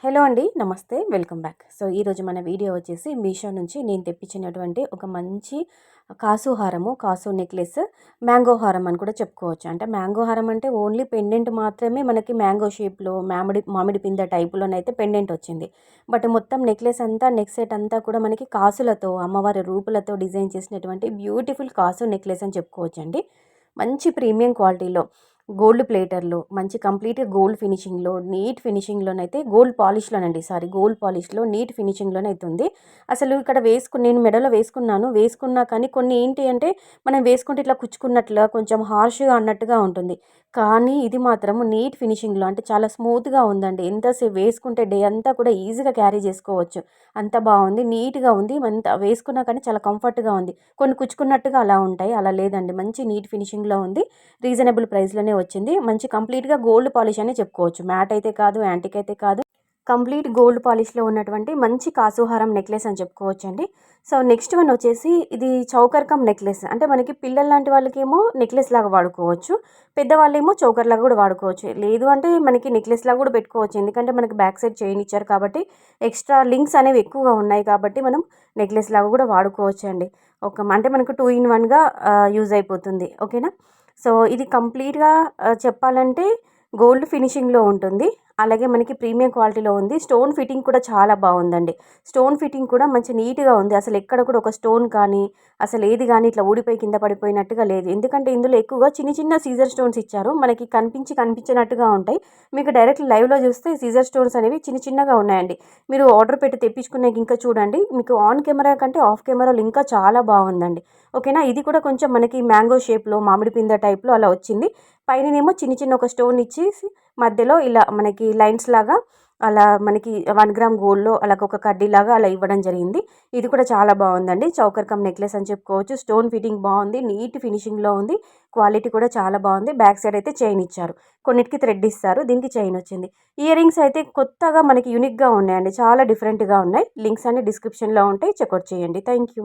Hello అండి, నమస్తే, welcome back. So ఈరోజు మన వీడియో వచ్చేసి మీషో నుంచి నేను తెప్పించినటువంటి ఒక మంచి కాసు హారము, కాసు నెక్లెస్, మ్యాంగో హారం అని కూడా చెప్పుకోవచ్చు. అంటే మ్యాంగో హారం అంటే ఓన్లీ పెండెంట్ మాత్రమే మనకి మ్యాంగో షేప్లో మామిడి పింద టైపులోనైతే పెండెంట్ వచ్చింది. బట్ మొత్తం నెక్లెస్ అంతా, నెక్ సెట్ అంతా కూడా మనకి కాసులతో, అమ్మవారి రూపులతో డిజైన్ చేసినటువంటి బ్యూటిఫుల్ కాసు నెక్లెస్ అని చెప్పుకోవచ్చండి. మంచి ప్రీమియం క్వాలిటీలో గోల్డ్ ప్లేటర్లో, మంచి కంప్లీట్‌గా గోల్డ్ ఫినిషింగ్‌లో, నీట్ ఫినిషింగ్‌లోనైతే గోల్డ్ పాలిష్‌లో నీట్ ఫినిషింగ్‌లోనైతే ఉంది. అసలు ఇక్కడ నేను మెడలో వేసుకున్నా కానీ కొన్ని ఏంటి అంటే మనం వేసుకుంటే ఇట్లా కుచ్చుకున్నట్లుగా కొంచెం హార్ష్‌గా అన్నట్టుగా ఉంటుంది. కానీ ఇది మాత్రం నీట్ ఫినిషింగ్‌లో అంటే చాలా స్మూత్‌గా ఉందండి. ఎంతసేపు వేసుకుంటే డే అంతా కూడా ఈజీగా క్యారీ చేసుకోవచ్చు. అంత బాగుంది. నీట్‌గా ఉంది. వేసుకున్నా కానీ చాలా కంఫర్ట్‌గా ఉంది. కొన్ని కుచ్చుకున్నట్టుగా అలా ఉంటాయి. అలా లేదండి. మంచి నీట్ ఫినిషింగ్‌లో ఉంది. రీజనబుల్ ప్రైస్‌లోనే వచ్చింది. మంచి కంప్లీట్‌గా గోల్డ్ పాలిష్ అనే చెప్పుకోవచ్చు. మ్యాట్ అయితే కాదు, యాంటిక్ అయితే కాదు. కంప్లీట్ గోల్డ్ పాలిష్‌లో ఉన్నటువంటి మంచి కాసుహారం నెక్లెస్ అని చెప్పుకోవచ్చండి. సో నెక్స్ట్ వన్ వచ్చేసి ఇది చౌకర్ కమ్ నెక్లెస్. అంటే మనకి పిల్లల లాంటి వాళ్ళకేమో నెక్లెస్ లాగా వాడుకోవచ్చు. పెద్దవాళ్ళేమో చౌకర్ లాగా కూడా వాడుకోవచ్చు. లేదు అంటే మనకి నెక్లెస్ లాగా కూడా పెట్టుకోవచ్చు. ఎందుకంటే మనకి బ్యాక్ సైడ్ చైన్ ఇచ్చారు కాబట్టి ఎక్స్ట్రా లింక్స్ అనేవి ఎక్కువగా ఉన్నాయి కాబట్టి మనం నెక్లెస్ లాగా కూడా వాడుకోవచ్చండి. అంటే మనకు 2 ఇన్ 1గా యూజ్ అయిపోతుంది. ఓకేనా. సో ఇది కంప్లీట్‌గా చెప్పాలంటే గోల్డ్ ఫినిషింగ్‌లో ఉంటుంది. అలాగే మనకి ప్రీమియం క్వాలిటీలో ఉంది. స్టోన్ ఫిట్టింగ్ కూడా చాలా బాగుందండి. స్టోన్ ఫిట్టింగ్ కూడా మంచి నీట్‌గా ఉంది. అసలు ఎక్కడ కూడా ఒక స్టోన్ కానీ, అసలు ఏది కానీ ఇట్లా ఊడిపోయి కింద పడిపోయినట్టుగా లేదు. ఎందుకంటే ఇందులో ఎక్కువగా చిన్న చిన్న సీజర్ స్టోన్స్ ఇచ్చారు. మనకి కనిపించినట్టుగా ఉంటాయి. మీకు డైరెక్ట్ లైవ్‌లో చూస్తే సీజర్ స్టోన్స్ అనేవి చిన్న చిన్నగా ఉన్నాయండి. మీరు ఆర్డర్ పెట్టి తెప్పించుకున్నాక ఇంకా చూడండి. మీకు ఆన్ కెమెరా కంటే ఆఫ్ కెమెరాలో ఇంకా చాలా బాగుందండి. ఓకేనా. ఇది కూడా కొంచెం మనకి మ్యాంగో షేప్‌లో, మామిడి పింద టైప్‌లో అలా వచ్చింది. పైననేమో చిన్న చిన్న ఒక స్టోన్ ఇచ్చేసి మధ్యలో ఇలా మనకి లైన్స్ లాగా అలా మనకి 1 గ్రామ్ గోల్డ్‌లో అలాగ ఒక కడ్డీలాగా అలా ఇవ్వడం జరిగింది. ఇది కూడా చాలా బాగుందండి. చౌకర్ కమ్ నెక్లెస్ అని చెప్పుకోవచ్చు. స్టోన్ ఫిట్టింగ్ బాగుంది. నీట్ ఫినిషింగ్‌లో ఉంది. క్వాలిటీ కూడా చాలా బాగుంది. బ్యాక్ సైడ్ అయితే చైన్ ఇచ్చారు. కొన్నిటికి థ్రెడ్ ఇస్తారు. దీనికి చైన్ వచ్చింది. ఇయర్ రింగ్స్ అయితే కొత్తగా మనకి యూనిక్‌గా ఉన్నాయండి. చాలా డిఫరెంట్‌గా ఉన్నాయి. లింక్స్ అన్ని డిస్క్రిప్షన్‌లో ఉంటాయి. చెక్అవుట్ చేయండి. Thank you.